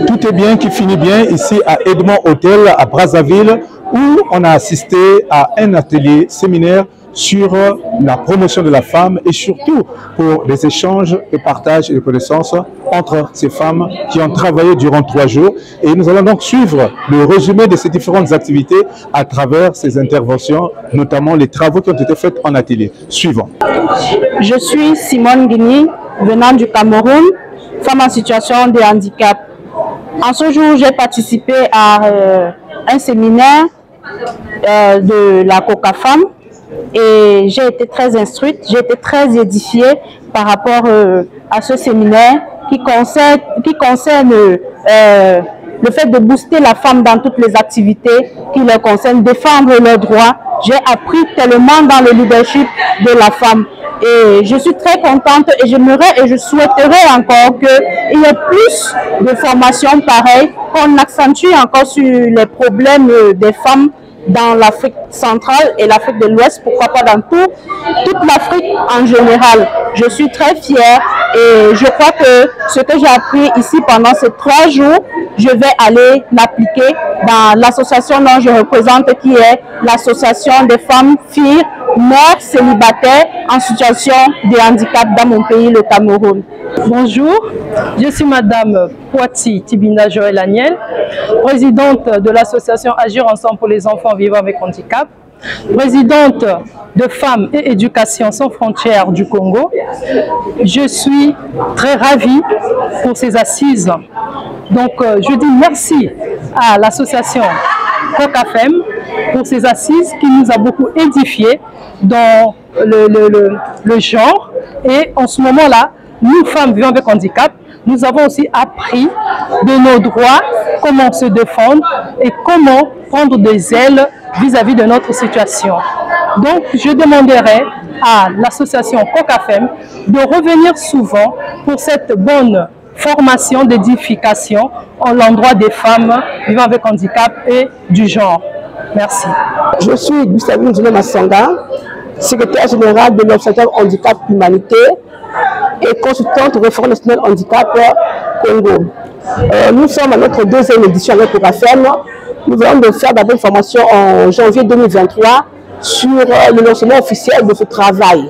Tout est bien qui finit bien ici à Edmond Hotel à Brazzaville, où on a assisté à un atelier séminaire sur la promotion de la femme et surtout pour des échanges de partage et de connaissances entre ces femmes qui ont travaillé durant 3 jours. Et nous allons donc suivre le résumé de ces différentes activités à travers ces interventions, notamment les travaux qui ont été faits en atelier. Suivant. Je suis Simone Guigny, venant du Cameroun, femme en situation de handicap. En ce jour, j'ai participé à un séminaire de la COCAFEM et j'ai été très instruite, j'ai été très édifiée par rapport à ce séminaire qui concerne le fait de booster la femme dans toutes les activités qui leur concernent, défendre leurs droits. J'ai appris tellement dans le leadership de la femme. Et je suis très contente et j'aimerais et je souhaiterais encore qu'il y ait plus de formations pareilles, qu'on accentue encore sur les problèmes des femmes dans l'Afrique centrale et l'Afrique de l'Ouest, pourquoi pas dans toute l'Afrique en général. Je suis très fière et je crois que ce que j'ai appris ici pendant ces 3 jours, je vais aller l'appliquer dans l'association dont je représente, qui est l'association des femmes, filles, mères célibataires en situation de handicap dans mon pays, le Cameroun. Bonjour, je suis Madame Poiti Tibina Joël Aniel, présidente de l'association Agir Ensemble pour les enfants vivant avec handicap, présidente de Femmes et Éducation sans frontières du Congo. Je suis très ravie pour ces assises. Donc je dis merci à l'association COCAFEM pour ces assises qui nous a beaucoup édifiés dans le genre. Et en ce moment-là, nous, femmes vivant avec handicap, nous avons aussi appris de nos droits, comment se défendre et comment prendre des ailes vis-à-vis de notre situation. Donc, je demanderai à l'association COCAFEM de revenir souvent pour cette bonne formation d'édification en l'endroit des femmes vivant avec handicap et du genre. Merci. Je suis Gustave Massanga, secrétaire général de l'Observatoire Handicap Humanité et consultante référente nationale handicap Congo. Nous sommes à notre 2e édition avec COCAFEM. Nous venons de faire d'abord une formation en janvier 2023 sur le lancement officiel de ce travail.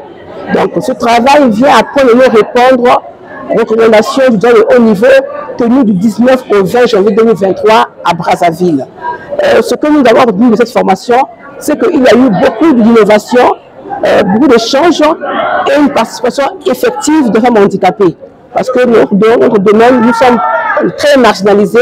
Donc ce travail vient après nous répondre aux recommandations du dialogue de haut niveau tenu du 19 au 20 janvier 2023 à Brazzaville. Ce que nous avons retenu de cette formation, c'est qu'il y a eu beaucoup d'innovations, beaucoup d'échanges et une participation effective de femmes handicapées. Parce que dans notre domaine, nous sommes très marginalisés,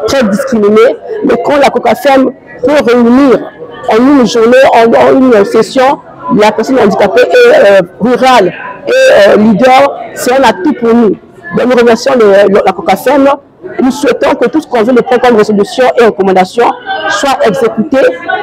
très discriminés, mais quand la COCAFEM peut réunir en une journée, en une session, la personne handicapée et rurale et leader, c'est un atout pour nous. Donc nous remercions la COCAFEM. Nous souhaitons que tout ce qu'on veut de prendre comme résolution et recommandations soit exécuté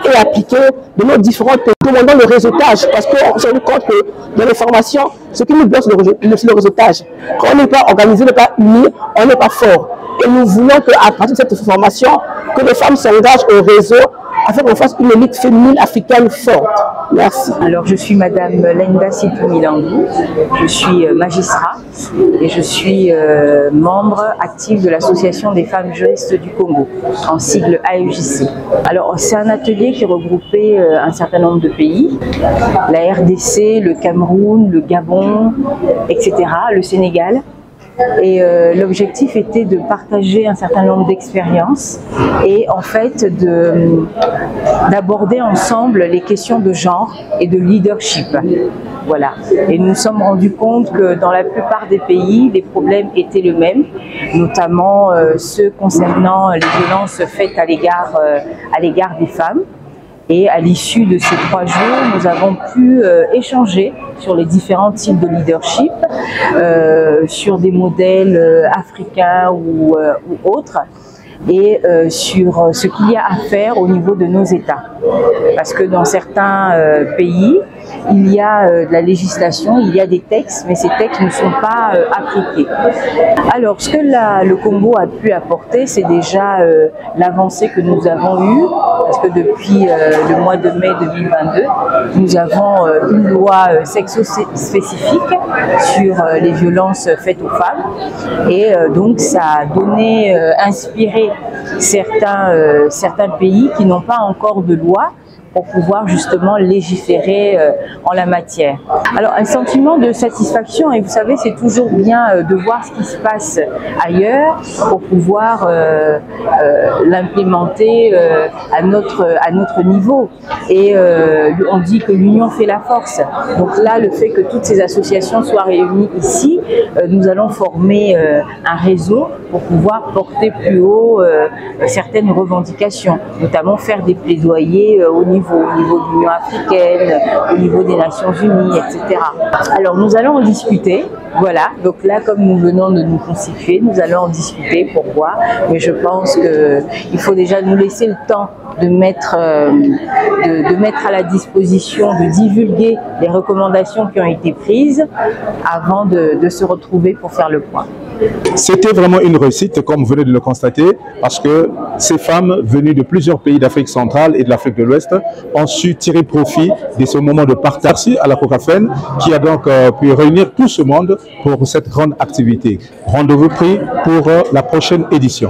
et appliqué de nos différentes pays. Nous demandons le réseautage parce qu'on se rend compte que dans les formations, ce qui nous bloque, c'est le réseautage. Quand on n'est pas organisé, on n'est pas uni, on n'est pas fort. Et nous voulons qu'à partir de cette formation, que les femmes s'engagent au réseau afin qu'on fasse une élite féminine africaine forte. Merci. Alors, je suis Madame Lenda Sitou-Milangou, je suis magistrat et je suis membre actif de l'Association des femmes juristes du Congo, en sigle AEJC. Alors, c'est un atelier qui regroupait un certain nombre de pays, la RDC, le Cameroun, le Gabon, etc., le Sénégal. Et l'objectif était de partager un certain nombre d'expériences et en fait d'aborder ensemble les questions de genre et de leadership. Voilà. Et nous nous sommes rendus compte que dans la plupart des pays, les problèmes étaient les mêmes, notamment ceux concernant les violences faites à l'égard des femmes. Et à l'issue de ces 3 jours, nous avons pu échanger sur les différents types de leadership, sur des modèles africains ou autres, et sur ce qu'il y a à faire au niveau de nos États. Parce que dans certains pays, il y a de la législation, il y a des textes, mais ces textes ne sont pas appliqués. Alors, ce que le Congo a pu apporter, c'est déjà l'avancée que nous avons eue, parce que depuis le mois de mai 2022, nous avons une loi sexo-spécifique sur les violences faites aux femmes, et donc ça a donné, inspiré certains pays qui n'ont pas encore de loi pour pouvoir justement légiférer en la matière. Alors un sentiment de satisfaction, et vous savez c'est toujours bien de voir ce qui se passe ailleurs pour pouvoir l'implémenter à notre niveau. Et on dit que l'union fait la force. Donc là, le fait que toutes ces associations soient réunies ici, nous allons former un réseau pour pouvoir porter plus haut certaines revendications, notamment faire des plaidoyers au niveau de l'Union africaine, au niveau des Nations Unies, etc. Alors nous allons en discuter, voilà, donc là comme nous venons de nous constituer, nous allons en discuter pour voir, mais je pense qu'il faut déjà nous laisser le temps de mettre à la disposition, de divulguer les recommandations qui ont été prises avant de se retrouver pour faire le point. C'était vraiment une réussite, comme vous venez de le constater, parce que ces femmes venues de plusieurs pays d'Afrique centrale et de l'Afrique de l'Ouest ont su tirer profit de ce moment de partage. Merci à la COCAFEN qui a donc pu réunir tout ce monde pour cette grande activité. Rendez-vous pris pour la prochaine édition.